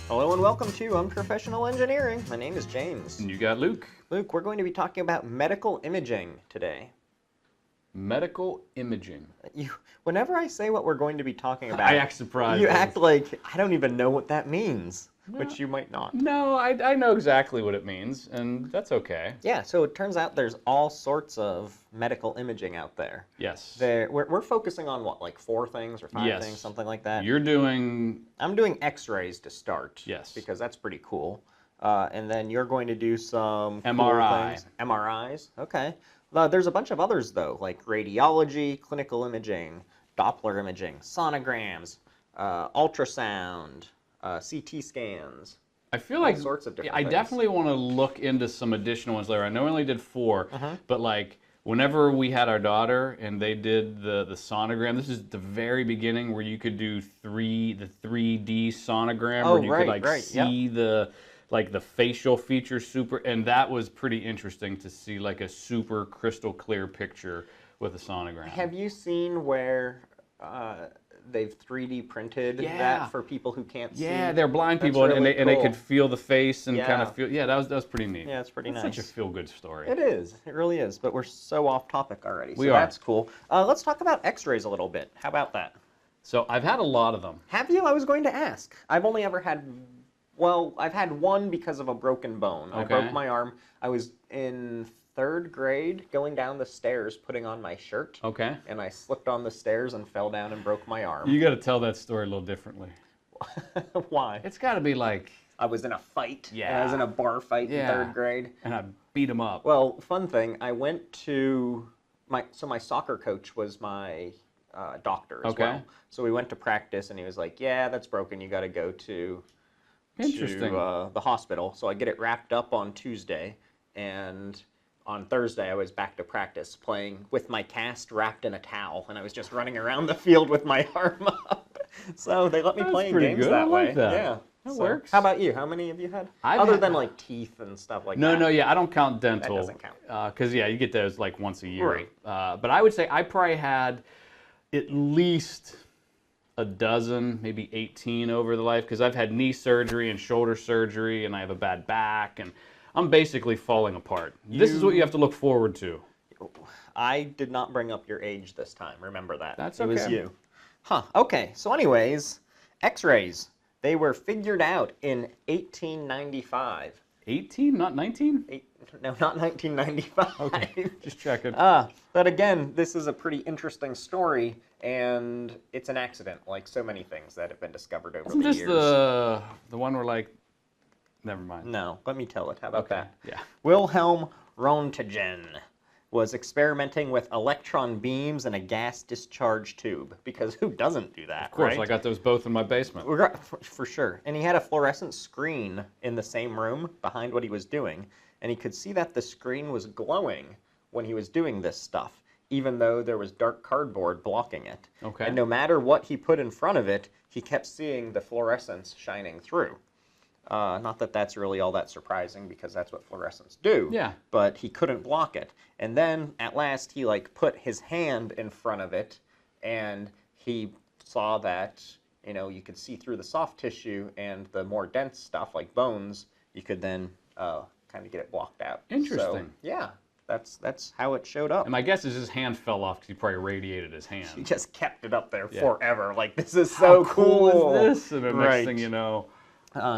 Hello and welcome to Unprofessional Engineering. My name is James. And you got Luke. Luke, we're going to be talking about medical imaging today. Medical imaging. Whenever I say what we're going to be talking about, I act surprised. You act like I don't even know what that means, which you might not. No, I know exactly what it means, and that's okay. Yeah, so it turns out there's all sorts of medical imaging out there. Yes. We're focusing on what, like 4 things or 5 Yes. things, something like that? You're doing... I'm doing X-rays to start. Yes. Because that's pretty cool. And then you're going to do some MRI. cool things. MRIs, okay. There's a bunch of others, though, like radiology, clinical imaging, Doppler imaging, sonograms, ultrasound, CT scans. I feel like all sorts of different I things. definitely want to look into some additional ones later. I know I only did 4, but like whenever we had our daughter and they did the sonogram, this is the very beginning where you could do the 3D sonogram, where you could like see the facial features super, and that was pretty interesting to see like a super crystal clear picture with a sonogram. Have you seen where they've 3D printed that for people who can't see? Yeah, they're blind people, really and they could feel the face and kind of feel. Yeah, that was pretty neat. Yeah, it's pretty nice. Such a feel-good story. It is. It really is. But we're so off topic already. We so are. That's cool. Let's talk about X-rays a little bit. How about that? So I've had a lot of them. Have you? I was going to ask. I've only ever had. Well, I've had one because of a broken bone. Okay. I broke my arm. I was in 3rd grade going down the stairs putting on my shirt. Okay. And I slipped on the stairs and fell down and broke my arm. You got to tell that story a little differently. Why? It's got to be like... I was in a fight. Yeah. I was in a bar fight in 3rd grade. And I beat him up. Well, fun thing, I went to... my soccer coach was my doctor as well. So we went to practice and he was like, yeah, that's broken. You got to go to... the hospital. So I get it wrapped up on Tuesday, and on Thursday I was back to practice playing with my cast wrapped in a towel, and I was just running around the field with my arm up. So they let me play in games that way. That. Yeah, that works. How about you? How many have you had? Other than like teeth and stuff like that. No, yeah, I don't count dental. That doesn't count. Because yeah, you get those like once a year. Right. But I would say I probably had at least a dozen, maybe 18 over the life, because I've had knee surgery and shoulder surgery, and I have a bad back, and I'm basically falling apart. This is what you have to look forward to. I did not bring up your age this time. Remember that. That's okay. It was you. Huh. Okay. So anyways, X-rays. They were figured out in 1895. 18, not 19? No, not 1995. Okay, just checking. But again, this is a pretty interesting story, and it's an accident, like so many things that have been discovered over the years. Isn't this the one where like, never mind. No, let me tell it. How about that? Yeah. Wilhelm Röntgen was experimenting with electron beams in a gas discharge tube, because who doesn't do that, Of course, right? I got those both in my basement. For sure. And he had a fluorescent screen in the same room behind what he was doing, and he could see that the screen was glowing when he was doing this stuff, even though there was dark cardboard blocking it. Okay. And no matter what he put in front of it, he kept seeing the fluorescence shining through. Not that that's really all that surprising, because that's what fluorescents do. Yeah. But he couldn't block it. And then, at last, he like put his hand in front of it, and he saw that, you know, you could see through the soft tissue, and the more dense stuff, like bones, you could then kind of get it blocked out. Interesting. So, yeah, that's how it showed up. And my guess is his hand fell off because he probably radiated his hand. He just kept it up there forever. Like, this is so cool. Is this? And the next thing you know...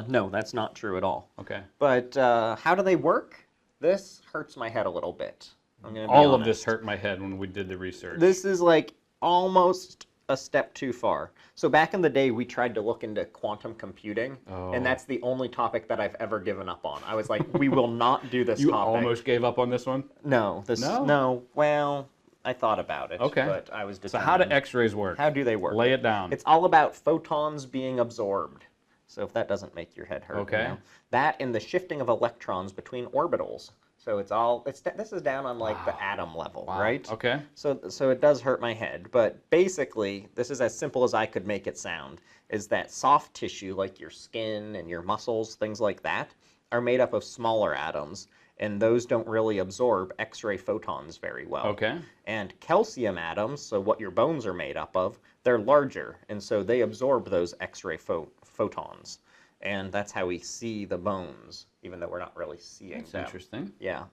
no, that's not true at all. Okay. But how do they work? This hurts my head a little bit. I'm gonna be All honest. of this hurt my head when we did the research. This is like almost a step too far. So back in the day, we tried to look into quantum computing, and that's the only topic that I've ever given up on. I was like, we will not do this You topic. almost gave up on this one? No. No. Well, I thought about it, Okay. but I was determined. So how do X-rays work? How do they work? Lay it down. It's all about photons being absorbed. So if that doesn't make your head hurt, Okay. you know? That and the shifting of electrons between orbitals. So this is down on like the atom level, right? Okay. So it does hurt my head, but basically this is as simple as I could make it sound, is that soft tissue like your skin and your muscles, things like that, are made up of smaller atoms, and those don't really absorb X-ray photons very well. Okay. And calcium atoms, so what your bones are made up of, they're larger, and so they absorb those X-ray photons. and that's how we see the bones, even though we're not really seeing them. That's interesting. Yeah.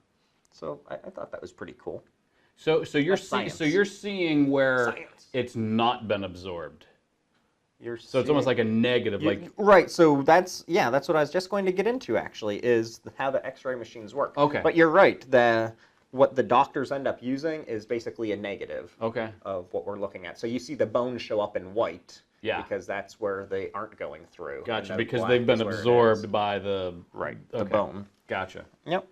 So I thought that was pretty cool. So you're seeing where it's not been absorbed. So it's almost like a negative, right. So that's what I was just going to get into. Actually, is how the X-ray machines work. Okay. But you're right. What the doctors end up using is basically a negative. Okay. Of what we're looking at. So you see the bones show up in white. Yeah. Because that's where they aren't going through. Gotcha. Because they've been absorbed by the the bone. Gotcha. Yep.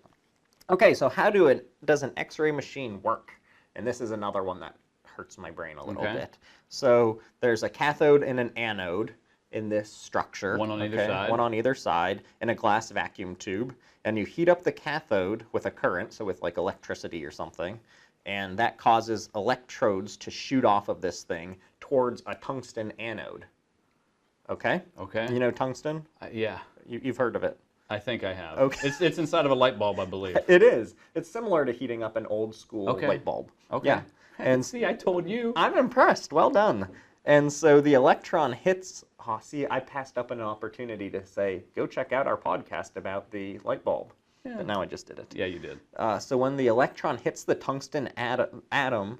Okay. So how does an X-ray machine work? And this is another one that hurts my brain a little bit. So there's a cathode and an anode in this structure. One on either side. One on either side in a glass vacuum tube. And you heat up the cathode with a current, so with like electricity or something, and that causes electrodes to shoot off of this thing towards a tungsten anode. Okay? Okay. You know tungsten? Yeah. You've heard of it. I think I have. Okay. It's inside of a light bulb, I believe. It is. It's similar to heating up an old school light bulb. Okay. Yeah. And see, I told you. I'm impressed. Well done. And so the electron hits. Oh, see, I passed up an opportunity to say, go check out our podcast about the light bulb. Yeah. But now I just did it. Yeah, you did. So when the electron hits the tungsten atom,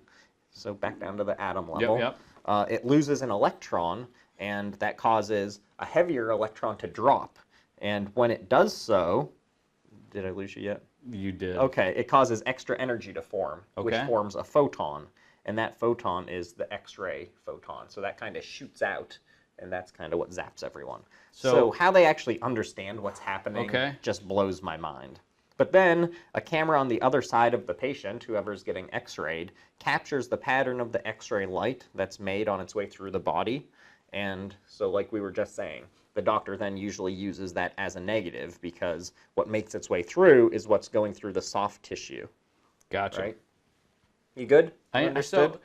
so back down to the atom level, it loses an electron, and that causes a heavier electron to drop. And when it does so, did I lose you yet? You did. Okay, it causes extra energy to form, which forms a photon. And that photon is the X-ray photon. So that kind of shoots out, and that's kind of what zaps everyone. So how they actually understand what's happening just blows my mind. But then a camera on the other side of the patient, whoever's getting X-rayed, captures the pattern of the X-ray light that's made on its way through the body. And so like we were just saying, the doctor then usually uses that as a negative because what makes its way through is what's going through the soft tissue. Gotcha. Right? You good? I understood.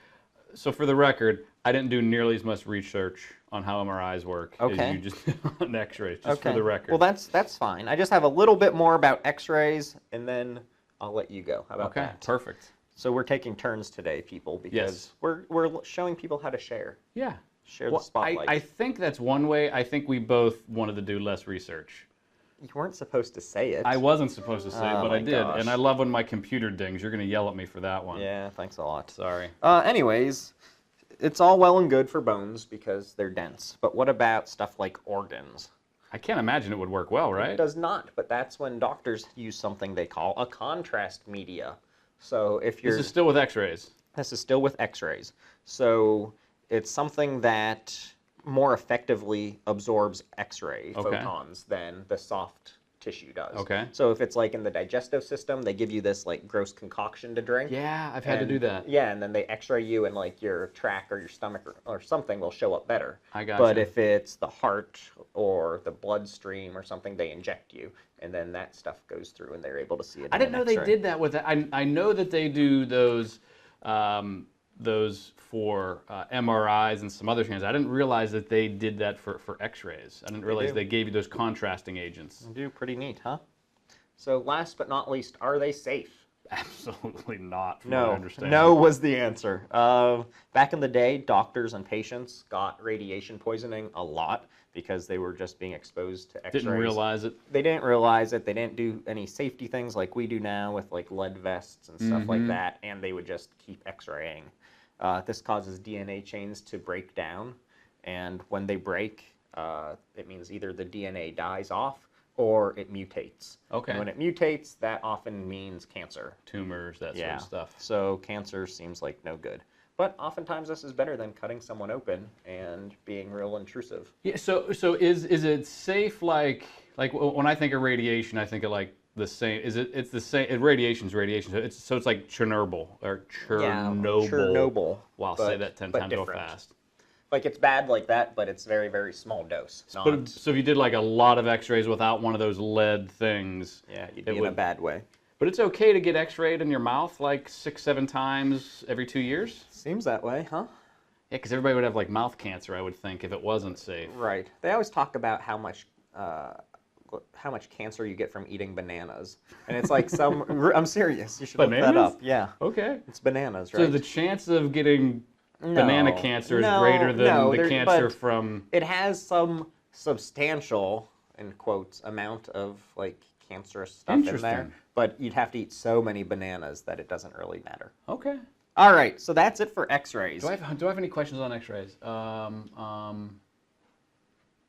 So for the record, I didn't do nearly as much research on how MRIs work as you just did on X-rays, just for the record. Well, that's fine. I just have a little bit more about X-rays, and then I'll let you go. How about that? Okay, perfect. So we're taking turns today, people, because we're showing people how to share. Yeah. Share the spotlight. I think that's one way. I think we both wanted to do less research. You weren't supposed to say it. I wasn't supposed to say it, but I did. Gosh. And I love when my computer dings. You're going to yell at me for that one. Yeah, thanks a lot. Sorry. Anyways, it's all well and good for bones because they're dense. But what about stuff like organs? I can't imagine it would work well, right? It does not, but that's when doctors use something they call a contrast media. So if you're... This is still with X-rays. This is still with X-rays. So it's something that more effectively absorbs X-ray photons than the soft tissue does. Okay. So if it's like in the digestive system, they give you this like gross concoction to drink. Yeah, I've had to do that. Yeah, and then they X-ray you and like your tract or your stomach or something will show up better. I gotcha. But if it's the heart or the bloodstream or something, they inject you, and then that stuff goes through and they're able to see it. I didn't know they did that with that. I know that they do those for MRIs and some other things. I didn't realize that they did that for X-rays. I didn't realize they gave you those contrasting agents. They do. Pretty neat, huh? So last but not least, are they safe? Absolutely not, from what I understand. No was the answer. Back in the day, doctors and patients got radiation poisoning a lot because they were just being exposed to X-rays. Didn't realize it. They didn't realize it. They didn't do any safety things like we do now with like lead vests and stuff like that, and they would just keep X-raying. This causes DNA chains to break down, and when they break, it means either the DNA dies off or it mutates. Okay. And when it mutates, that often means cancer. Tumors, that sort of stuff. So cancer seems like no good. But oftentimes this is better than cutting someone open and being real intrusive. Yeah. So is it safe? Like when I think of radiation, I think of like the same. It's the same. Radiation's radiation. So it's like Chernobyl or Chernobyl. Chernobyl. Wow, say that 10 times real different. fast. Like it's bad like that, but it's very, very small dose. But, so if you did like a lot of X-rays without one of those lead things, yeah, you'd be in a bad way. But it's okay to get X-rayed in your mouth like 6-7 times every 2 years? Seems that way, huh? Yeah, because everybody would have like mouth cancer, I would think, if it wasn't safe. Right. They always talk about how much cancer you get from eating bananas, and it's like some. I'm serious. You should look that up. Yeah. Okay. It's bananas, right? So the chance of getting banana cancer is greater than the cancer from. It has some substantial in quotes, amount of like cancerous stuff in there. But you'd have to eat so many bananas that it doesn't really matter. Okay. All right, so that's it for X-rays. Do I have any questions on X-rays?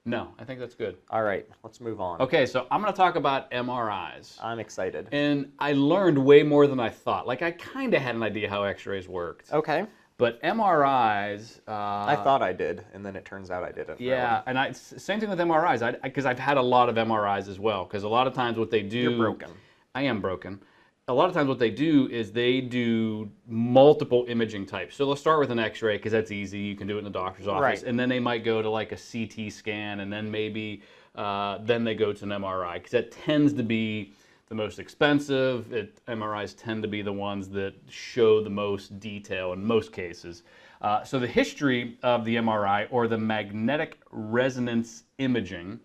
No, I think that's good. All right, let's move on. Okay, so I'm going to talk about MRIs. I'm excited. And I learned way more than I thought. Like, I kind of had an idea how X-rays worked. Okay. But MRIs... I thought I did, and then it turns out I didn't. Yeah, really. and same thing with MRIs, because I've had a lot of MRIs as well. Because a lot of times what they do... You're broken. I am broken. A lot of times what they do is they do multiple imaging types. So they'll start with an X-ray because that's easy. You can do it in the doctor's office. Right. And then they might go to like a CT scan, and then maybe then they go to an MRI because that tends to be the most expensive. MRIs tend to be the ones that show the most detail in most cases. So the history of the MRI, or the magnetic resonance imaging,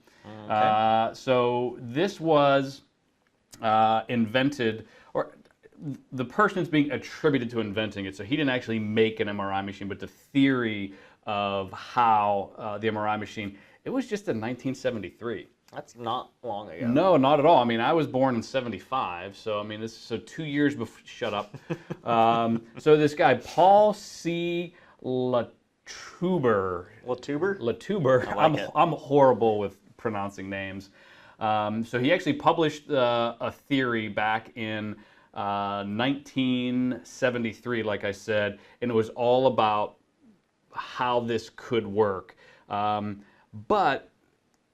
so this was invented, or the person is being attributed to inventing it. So he didn't actually make an MRI machine, but the theory of how the MRI machine, it was just in 1973. That's not long ago. No, not at all. I mean, I was born in 75, so I mean, this is so 2 years before. Shut up. So this guy, Paul C. Latuber. Latuber? I like it. I'm horrible with pronouncing names. So he actually published a theory back in 1973, like I said, and it was all about how this could work. But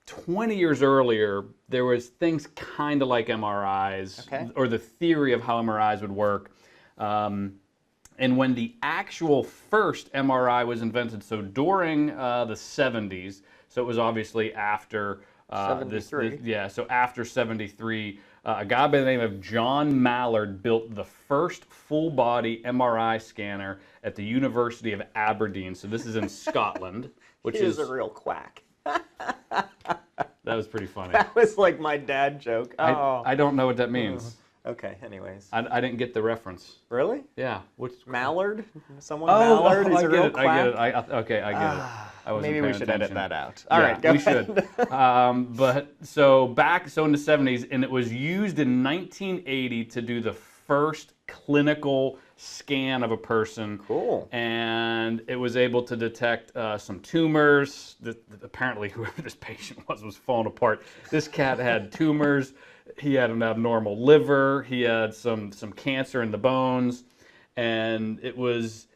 20 years earlier, there was things kind of like MRIs, or the theory of how MRIs would work. And when the actual first MRI was invented, so during the 70s, so it was obviously after 73. So after 73, a guy by the name of John Mallard built the first full-body MRI scanner at the University of Aberdeen. So this is in Scotland, which is a real quack. That was pretty funny. That was like my dad joke. I don't know what that means. Okay, anyways. I didn't get the reference. Really? Yeah. Mallard? Someone Mallard? He's a real quack? I get it. Okay, I get it. Maybe we should edit that out. All right, go ahead. We should. But so in the 70s, and it was used in 1980 to do the first clinical scan of a person. Cool. And it was able to detect some tumors. Apparently, whoever this patient was falling apart. This cat had tumors. He had an abnormal liver. He had some cancer in the bones. And it was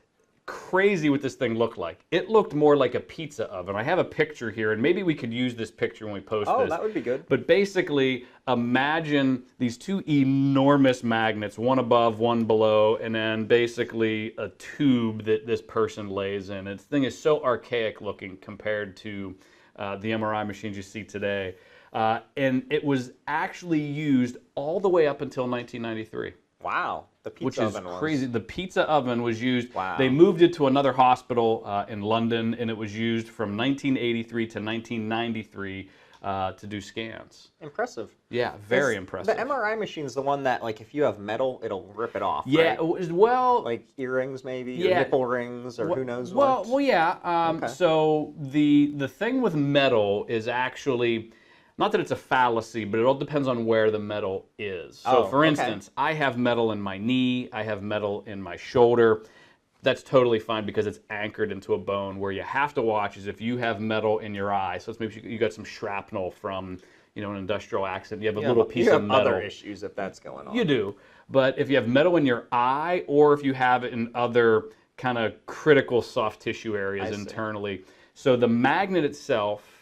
crazy what this thing looked like. It looked more like a pizza oven. I have a picture here, and maybe we could use this picture when we post this. Oh, that would be good. But basically, imagine these two enormous magnets, one above, one below, and then basically a tube that this person lays in. And this thing is so archaic looking compared to the MRI machines you see today. And it was actually used all the way up until 1993. Wow. The pizza oven was crazy. The pizza oven was used. Wow. They moved it to another hospital in London, and it was used from 1983 to 1993 to do scans. Impressive. Yeah, very impressive. The MRI machine's the one that, like, if you have metal, it'll rip it off. Yeah, right? well, like earrings maybe, or nipple rings, or who knows what. what. Well, yeah. So the thing with metal is actually, not that it's a fallacy, but it all depends on where the metal is. So for instance, I have metal in my knee, I have metal in my shoulder. That's totally fine because it's anchored into a bone. Where you have to watch is if you have metal in your eye. So it's maybe you got some shrapnel from, an industrial accident. You have a little piece of metal. You have other issues if that's going on. You do. But if you have metal in your eye, or if you have it in other kind of critical soft tissue areas internally. So the magnet itself,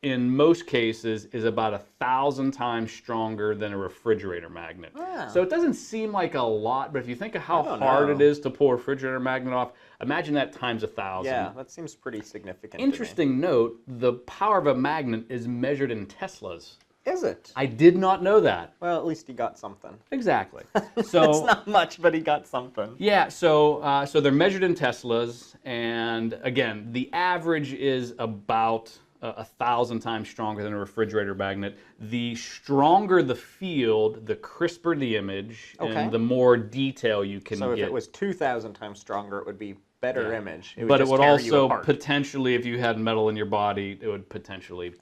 in most cases, is about 1,000 times stronger than a refrigerator magnet. Ah. So it doesn't seem like a lot, but if you think of how hard it is to pull a refrigerator magnet off, imagine that times 1,000. Yeah, that seems pretty significant. Interesting note, the power of a magnet is measured in Teslas. Is it? I did not know that. Well, at least he got something. Exactly. So it's not much, but he got something. Yeah. So they're measured in Teslas, and again, the average is about 1,000 times stronger than a refrigerator magnet. The stronger the field, the crisper the image, and the more detail you can get. So if it was 2,000 times stronger, it would be better image. But it just would tear you also apart. potentially, if you had metal in your body, it would potentially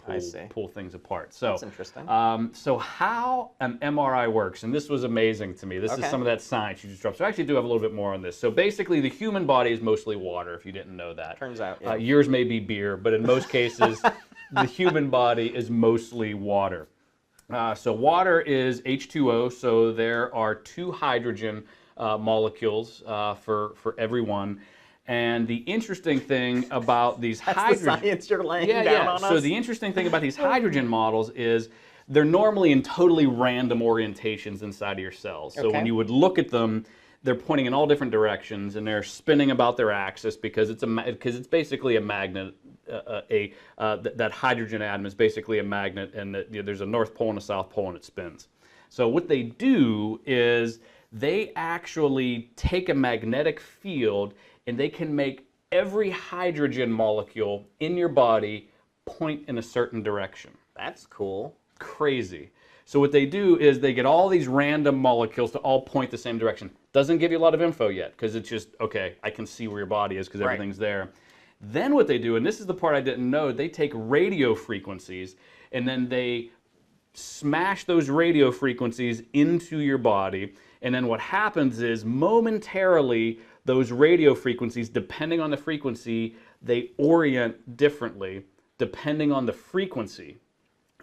pull things apart. So That's interesting. So how an MRI works, and this was amazing to me. This is some of that science you just dropped. So I actually do have a little bit more on this. So basically, the human body is mostly water, if you didn't know that. Turns out, yours may be beer, but in most cases, the human body is mostly water. So water is H2O, so there are 2 hydrogen molecules for every one. And the interesting thing about these hydrogen... That's the science you're laying down on us? So the interesting thing about these hydrogen models is they're normally in totally random orientations inside of your cells. So when you would look at them, they're pointing in all different directions and they're spinning about their axis because it's basically a magnet. That hydrogen atom is basically a magnet, and there's a north pole and a south pole, and it spins. So what they do is they actually take a magnetic field and they can make every hydrogen molecule in your body point in a certain direction. That's cool. Crazy. So what they do is they get all these random molecules to all point the same direction. Doesn't give you a lot of info yet because it's just, okay, I can see where your body is because everything's there. Then what they do, and this is the part I didn't know, they take radio frequencies and then they smash those radio frequencies into your body. And then what happens is momentarily those radio frequencies, depending on the frequency, they orient differently depending on the frequency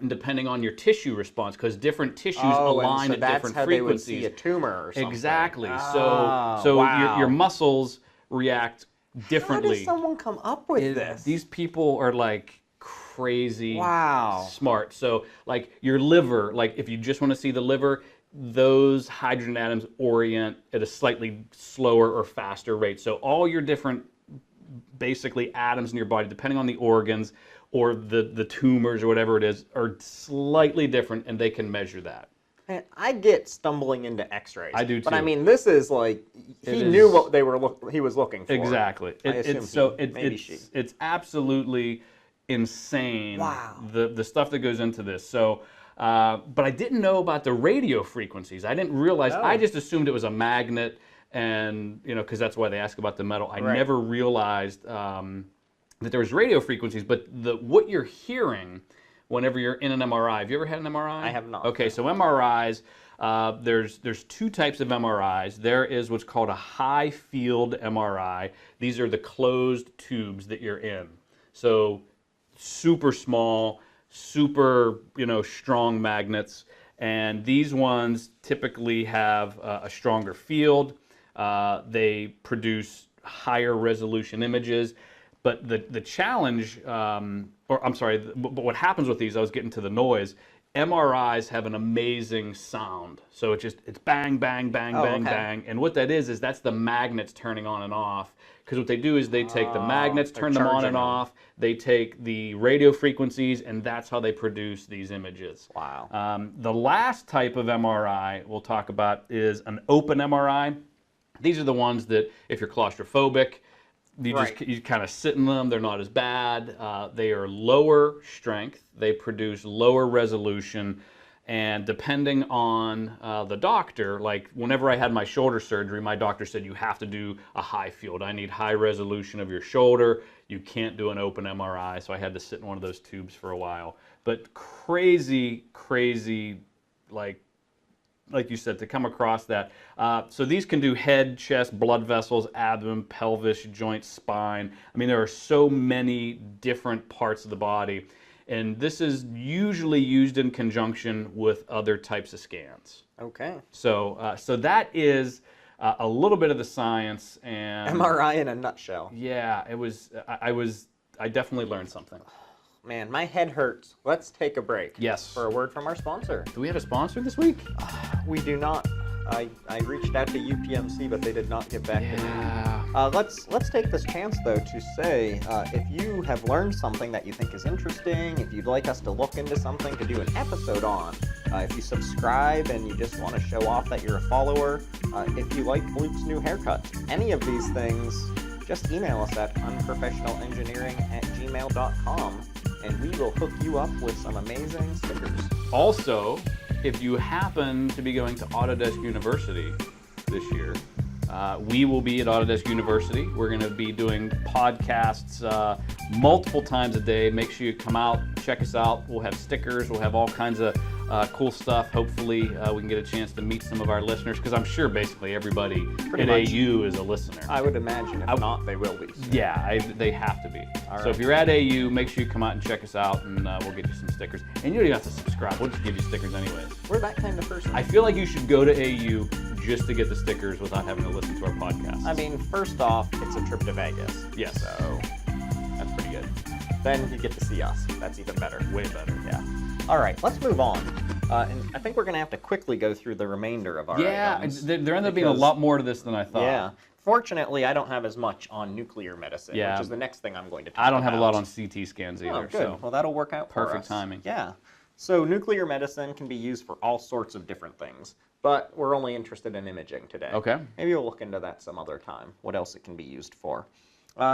and depending on your tissue response, because different tissues align at different frequencies. That's how they would see a tumor or something. Exactly. So your muscles react differently. How does someone come up with this? These people are like crazy smart. So like your liver, like if you just want to see the liver, those hydrogen atoms orient at a slightly slower or faster rate. So all your different basically atoms in your body, depending on the organs or the tumors or whatever it is, are slightly different, and they can measure that. And I get stumbling into X-rays. I do too. But I mean, this is like he knew what he was looking for. Exactly. It's absolutely insane. Wow. The stuff that goes into this. So, but I didn't know about the radio frequencies. I didn't realize. I just assumed it was a magnet, and because that's why they ask about the metal. I never realized that there was radio frequencies. But what you're hearing whenever you're in an MRI. Have you ever had an MRI? I have not. Okay, so MRIs, there's 2 types of MRIs. There is what's called a high field MRI. These are the closed tubes that you're in. So super small, super strong magnets, and these ones typically have a stronger field. They produce higher resolution images. But the challenge, but what happens with these, I was getting to the noise, MRIs have an amazing sound. So it's bang, bang, bang, bang, bang. And what that is that's the magnets turning on and off. Because what they do is they take the magnets, turn them on and off, they take the radio frequencies, and that's how they produce these images. Wow. The last type of MRI we'll talk about is an open MRI. These are the ones that if you're claustrophobic, you kind of sit in them. They're not as bad. They are lower strength. They produce lower resolution. And depending on the doctor, like whenever I had my shoulder surgery, my doctor said you have to do a high field. I need high resolution of your shoulder. You can't do an open MRI. So I had to sit in one of those tubes for a while. But crazy, like you said, to come across that. So these can do head, chest, blood vessels, abdomen, pelvis, joints, spine. I mean, there are so many different parts of the body. And this is usually used in conjunction with other types of scans. Okay. So that is a little bit of the science. And MRI in a nutshell. Yeah, it was. I definitely learned something. Man, my head hurts. Let's take a break. Yes. For a word from our sponsor. Do we have a sponsor this week? We do not. I reached out to UPMC, but they did not get back to me. Let's take this chance, though, to say if you have learned something that you think is interesting, if you'd like us to look into something to do an episode on, if you subscribe and you just want to show off that you're a follower, if you like Luke's new haircut, any of these things, just email us at unprofessionalengineering@gmail.com. and we will hook you up with some amazing stickers. Also, if you happen to be going to Autodesk University this year, We will be at Autodesk University. We're going to be doing podcasts multiple times a day. Make sure you come out, check us out. We'll have stickers. We'll have all kinds of cool stuff. Hopefully, we can get a chance to meet some of our listeners, because I'm sure basically everybody at AU is a listener. I would imagine. If not, they will be. Yeah, they have to be. So if you're at AU, make sure you come out and check us out, and we'll get you some stickers. And you don't even have to subscribe. We'll just give you stickers anyways. We're that kind of person. I feel like you should go to AU just to get the stickers without having to listen to our podcast. I mean, first off, it's a trip to Vegas. Yes. So that's pretty good. Then you get to see us. That's even better. Way better. Yeah. All right, let's move on. And I think we're going to have to quickly go through the remainder of our items. There ended up being a lot more to this than I thought. Yeah. Fortunately, I don't have as much on nuclear medicine, which is the next thing I'm going to talk about. I don't have a lot on CT scans either. Oh, good. So well, that'll work out for us. perfect timing. Yeah. So nuclear medicine can be used for all sorts of different things, but we're only interested in imaging today. Okay. Maybe we'll look into that some other time, what else it can be used for.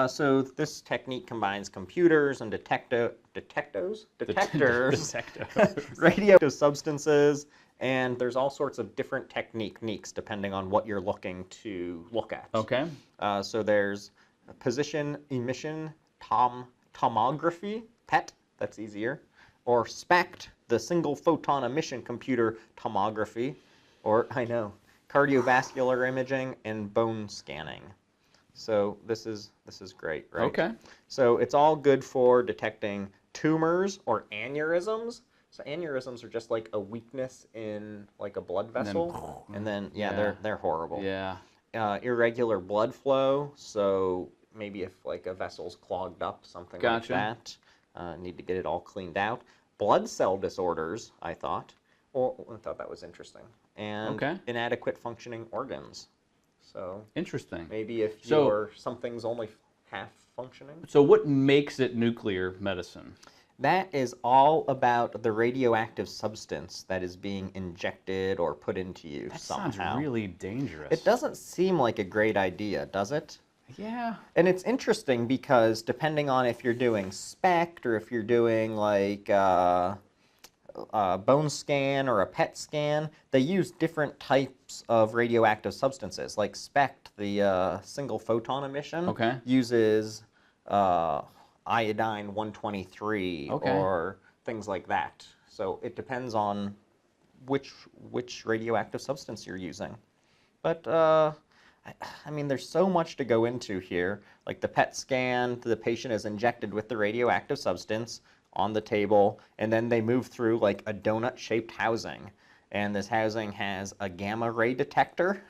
So this technique combines computers and detectors, radioactive substances, and there's all sorts of different techniques depending on what you're looking to look at. Okay. So there's position emission tomography, PET, that's easier, or SPECT, the single photon emission computer tomography, or cardiovascular imaging and bone scanning. So this is great, right? Okay. So it's all good for detecting tumors or aneurysms. So aneurysms are just like a weakness in like a blood vessel, and then they're horrible. Yeah. Irregular blood flow. So maybe if like a vessel's clogged up, something like that, need to get it all cleaned out. Blood cell disorders, I thought that was interesting, and inadequate functioning organs. So interesting. Maybe if something's only half functioning. So what makes it nuclear medicine? That is all about the radioactive substance that is being injected or put into you somehow. That sounds really dangerous. It doesn't seem like a great idea, does it? Yeah. And it's interesting because depending on if you're doing SPECT or if you're doing like a bone scan or a PET scan, they use different types of radioactive substances. Like SPECT, the single photon emission, uses iodine 123 or things like that. So it depends on which radioactive substance you're using. But I mean, there's so much to go into here. Like the PET scan, the patient is injected with the radioactive substance on the table, and then they move through like a donut-shaped housing. And this housing has a gamma ray detector,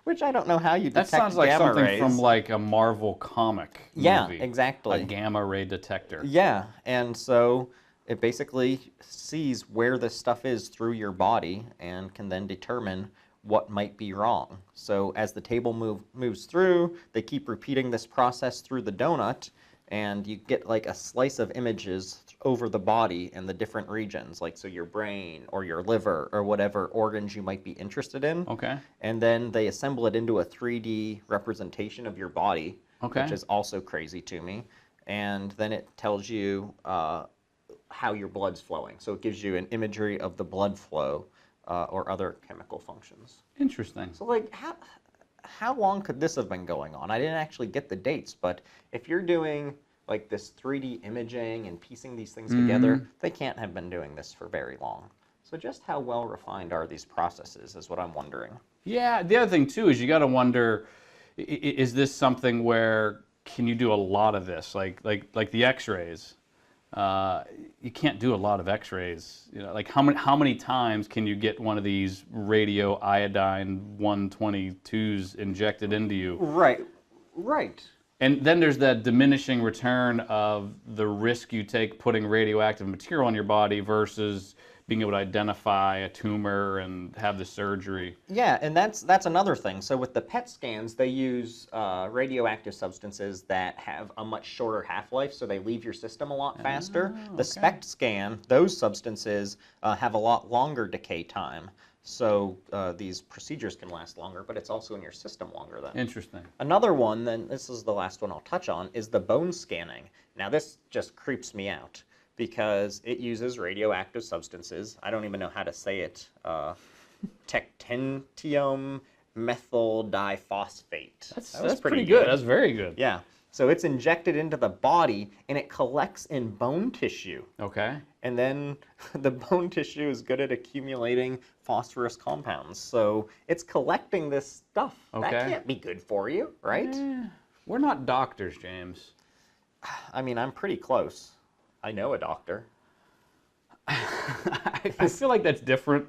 which I don't know how you detect gamma rays. That sounds like something from like a Marvel comic movie. Yeah, exactly. A gamma ray detector. Yeah, and so it basically sees where this stuff is through your body and can then determine what might be wrong. So as the table moves through, they keep repeating this process through the donut, and you get like a slice of images over the body in the different regions, like so your brain or your liver or whatever organs you might be interested in. Okay. And then they assemble it into a 3D representation of your body, which is also crazy to me. And then it tells you how your blood's flowing. So it gives you an imagery of the blood flow or other chemical functions. Interesting. So like how long could this have been going on? I didn't actually get the dates, but if you're doing like this 3D imaging and piecing these things together, they can't have been doing this for very long. So just how well refined are these processes is what I'm wondering. Yeah, the other thing too is you got to wonder, is this something where can you do a lot of this? Like the X-rays. You can't do a lot of X-rays. You know, like how many times can you get one of these radio iodine 122s injected into you? Right. And then there's that diminishing return of the risk you take putting radioactive material on your body versus being able to identify a tumor and have the surgery. Yeah, and that's another thing. So with the PET scans, they use radioactive substances that have a much shorter half-life, so they leave your system a lot faster. The SPECT scan, those substances have a lot longer decay time. So these procedures can last longer, but it's also in your system longer then. Interesting. Another one, then this is the last one I'll touch on, is the bone scanning. Now this just creeps me out because it uses radioactive substances. I don't even know how to say it. Tectentium methyl diphosphate. That's pretty good. That's very good. Yeah. So it's injected into the body, and it collects in bone tissue. Okay. And then the bone tissue is good at accumulating phosphorus compounds. So it's collecting this stuff. Okay. That can't be good for you, right? We're not doctors, James. I mean, I'm pretty close. I know a doctor. I feel like that's different.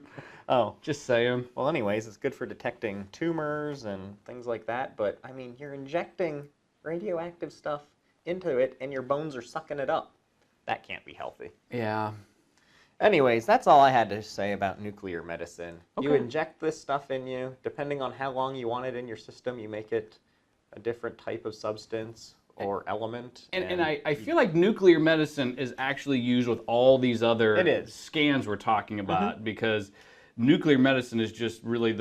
Oh. Just saying. Well, anyways, it's good for detecting tumors and things like that. But, I mean, you're injecting radioactive stuff into it, and your bones are sucking it up. That can't be healthy. Yeah. Anyways, that's all I had to say about nuclear medicine. Okay. You inject this stuff in you. Depending on how long you want it in your system, you make it a different type of substance or element. And I feel like nuclear medicine is actually used with all these other scans we're talking about, because nuclear medicine is just really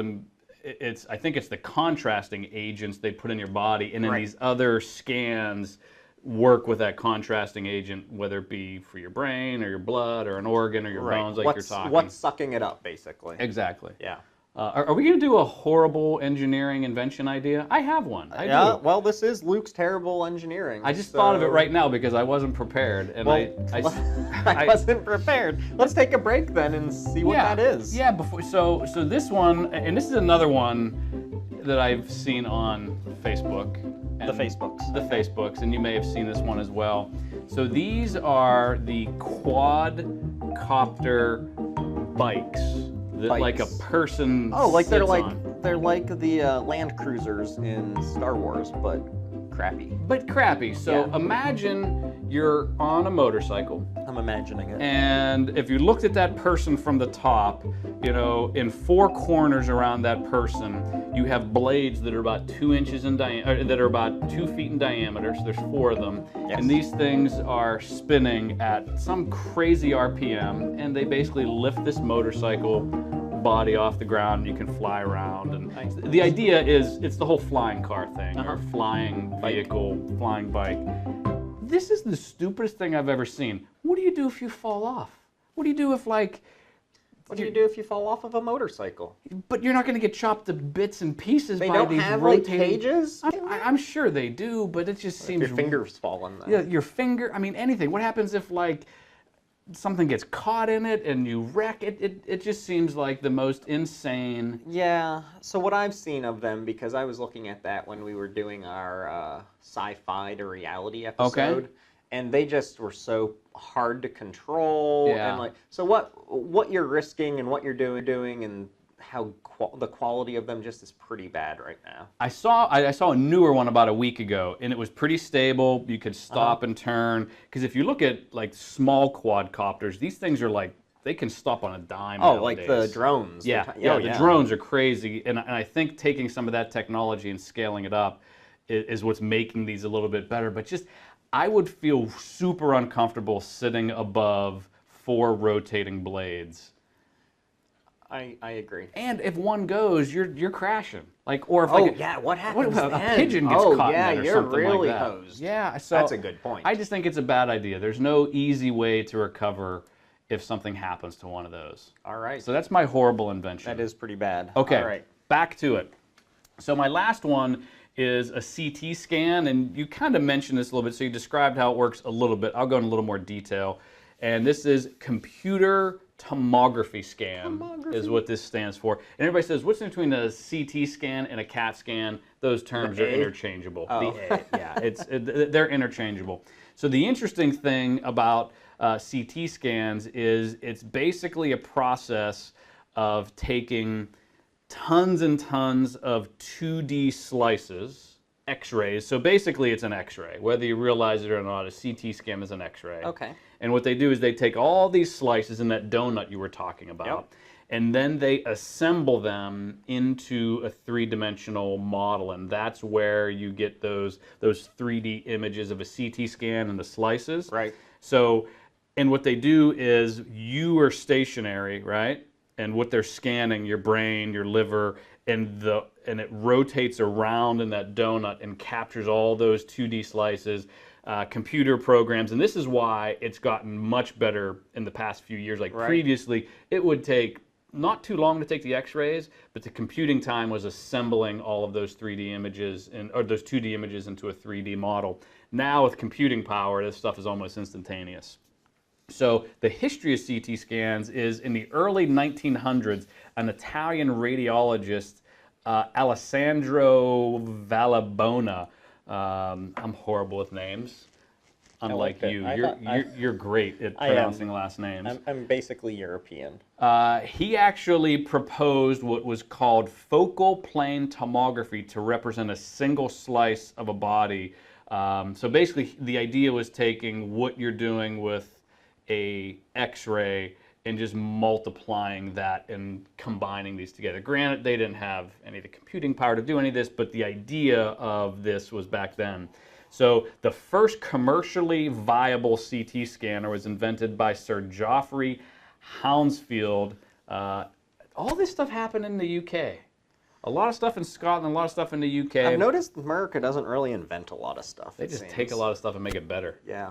I think it's the contrasting agents they put in your body, and then these other scans work with that contrasting agent, whether it be for your brain or your blood or an organ or your bones, like you're talking. What's sucking it up, basically. Exactly. Yeah. Are we going to do a horrible engineering invention idea? I have one. I do. Well, this is Luke's terrible engineering. I just thought of it right now because I wasn't prepared, and I wasn't prepared. Let's take a break then and see what that is. Yeah. So this one, and this is another one that I've seen on Facebook. The Facebooks. The Facebooks, and you may have seen this one as well. So these are the quadcopter bikes that like a person. Oh, like they're on. They're like the land cruisers in Star Wars, but crappy. So imagine you're on a motorcycle. I'm imagining it. And if you looked at that person from the top, you know, in four corners around that person, you have blades that are about 2 inches in diameter, that are about 2 feet in diameter. So there's 4 of them, and these things are spinning at some crazy RPM, and they basically lift this motorcycle body off the ground. You can fly around, and the idea is it's the whole flying car thing, or flying vehicle, flying bike. This is the stupidest thing I've ever seen. What do you do if you fall off? What do you do if What do you do if you fall off of a motorcycle? But you're not going to get chopped to bits and pieces by these rotating... They don't have like cages? I'm sure they do, but it just seems... Your finger's falling though. Yeah, your finger, I mean anything. What happens if like something gets caught in it and you wreck it? It just seems like the most insane... Yeah, so what I've seen of them, because I was looking at that when we were doing our sci-fi to reality episode, and they just were so hard to control, and like, so what you're risking and what you're doing and how the quality of them just is pretty bad right now. I saw a newer one about a week ago, and it was pretty stable. You could stop and turn, because if you look at like small quadcopters, these things are like, they can stop on a dime nowadays. Like the drones. The drones are crazy, and I think taking some of that technology and scaling it up is what's making these a little bit better. But just, I would feel super uncomfortable sitting above 4 rotating blades. I agree. And if one goes, you're crashing. Like, or if what happens then? A pigeon gets caught in it or you're something really like that. hosed. Yeah, so that's a good point. I just think it's a bad idea. There's no easy way to recover if something happens to one of those. All right. So that's my horrible invention. That is pretty bad. Okay. All right. Back to it. So my last one is a CT scan, and you kind of mentioned this a little bit, so you described how it works a little bit. I'll go in a little more detail. And this is computer tomography scan is what this stands for. And everybody says, what's in between a CT scan and a CAT scan? Those terms are interchangeable. They're interchangeable. So the interesting thing about CT scans is it's basically a process of taking tons and tons of 2D slices, X-rays. So basically it's an X-ray. Whether you realize it or not, a CT scan is an X-ray. Okay. And what they do is they take all these slices in that donut you were talking about, and then they assemble them into a 3-dimensional model, and that's where you get those 3D images of a CT scan and the slices. Right. So, and what they do is you are stationary, right? And what they're scanning, your brain, your liver, and it rotates around in that donut and captures all those 2D slices. Computer programs, and this is why it's gotten much better in the past few years. Like previously, it would take not too long to take the X-rays, but the computing time was assembling all of those 3D images or those 2D images into a 3D model. Now with computing power, this stuff is almost instantaneous. So the history of CT scans is in the early 1900s, an Italian radiologist, Alessandro Vallabona. I'm horrible with names. Unlike you, you're great at pronouncing last names. I'm basically European. He actually proposed what was called focal plane tomography to represent a single slice of a body. So basically, the idea was taking what you're doing with a X-ray and just multiplying that and combining these together. Granted, they didn't have any of the computing power to do any of this, but the idea of this was back then. So the first commercially viable CT scanner was invented by Sir Geoffrey Hounsfield. All this stuff happened in the UK. A lot of stuff in Scotland, a lot of stuff in the UK. I've noticed America doesn't really invent a lot of stuff. They just take a lot of stuff and make it better. Yeah,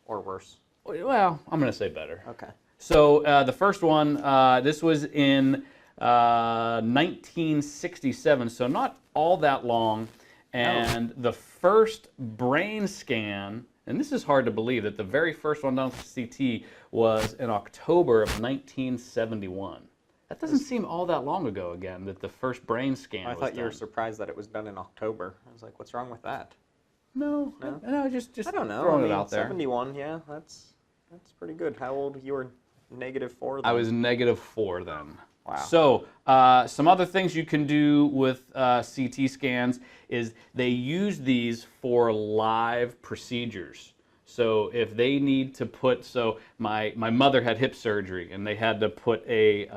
or worse. Well, I'm going to say better. Okay. So the first one, this was in 1967, so not all that long. And the first brain scan, and this is hard to believe, that the very first one done with CT was in October of 1971. That doesn't seem all that long ago again, that the first brain scan was done. I thought you were surprised that it was done in October. I was like, what's wrong with that? No, just I don't know. throwing it out there. 71, yeah, that's pretty good. How old? You were -4 then? I was -4 then. Wow. So some other things you can do with CT scans is they use these for live procedures. So if they need to put, so my mother had hip surgery and they had to put a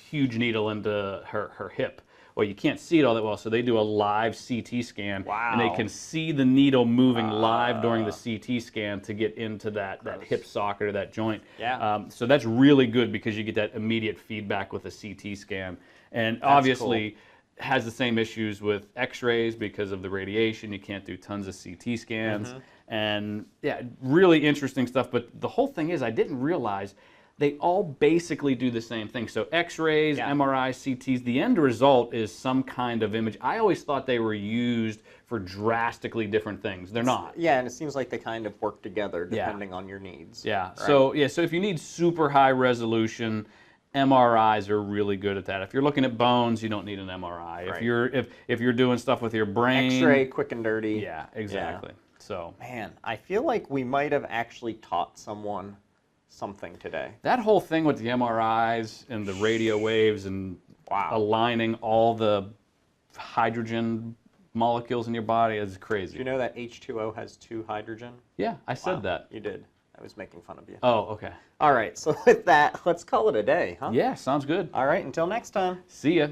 huge needle into her hip. Well, you can't see it all that well, so they do a live CT scan. Wow. And they can see the needle moving live during the CT scan to get into that hip socket or that joint. Yeah. So that's really good because you get that immediate feedback with a CT scan. And obviously has the same issues with X-rays because of the radiation. You can't do tons of CT scans. And yeah, really interesting stuff. But the whole thing is I didn't realize they all basically do the same thing. So X-rays, MRIs, CTs, the end result is some kind of image. I always thought they were used for drastically different things. They're not. Yeah, and it seems like they kind of work together depending on your needs. Yeah. Right? So if you need super high resolution, MRIs are really good at that. If you're looking at bones, you don't need an MRI. Right. If you're doing stuff with your brain, X-ray, quick and dirty. Yeah, exactly. Yeah. So man, I feel like we might have actually taught someone something today. That whole thing with the MRIs and the radio waves and aligning all the hydrogen molecules in your body is crazy. Do you know that H2O has 2 hydrogen? Yeah, I said that. You did. I was making fun of you. Oh, okay. All right, so with that, let's call it a day, huh? Yeah, sounds good. All right, until next time. See ya.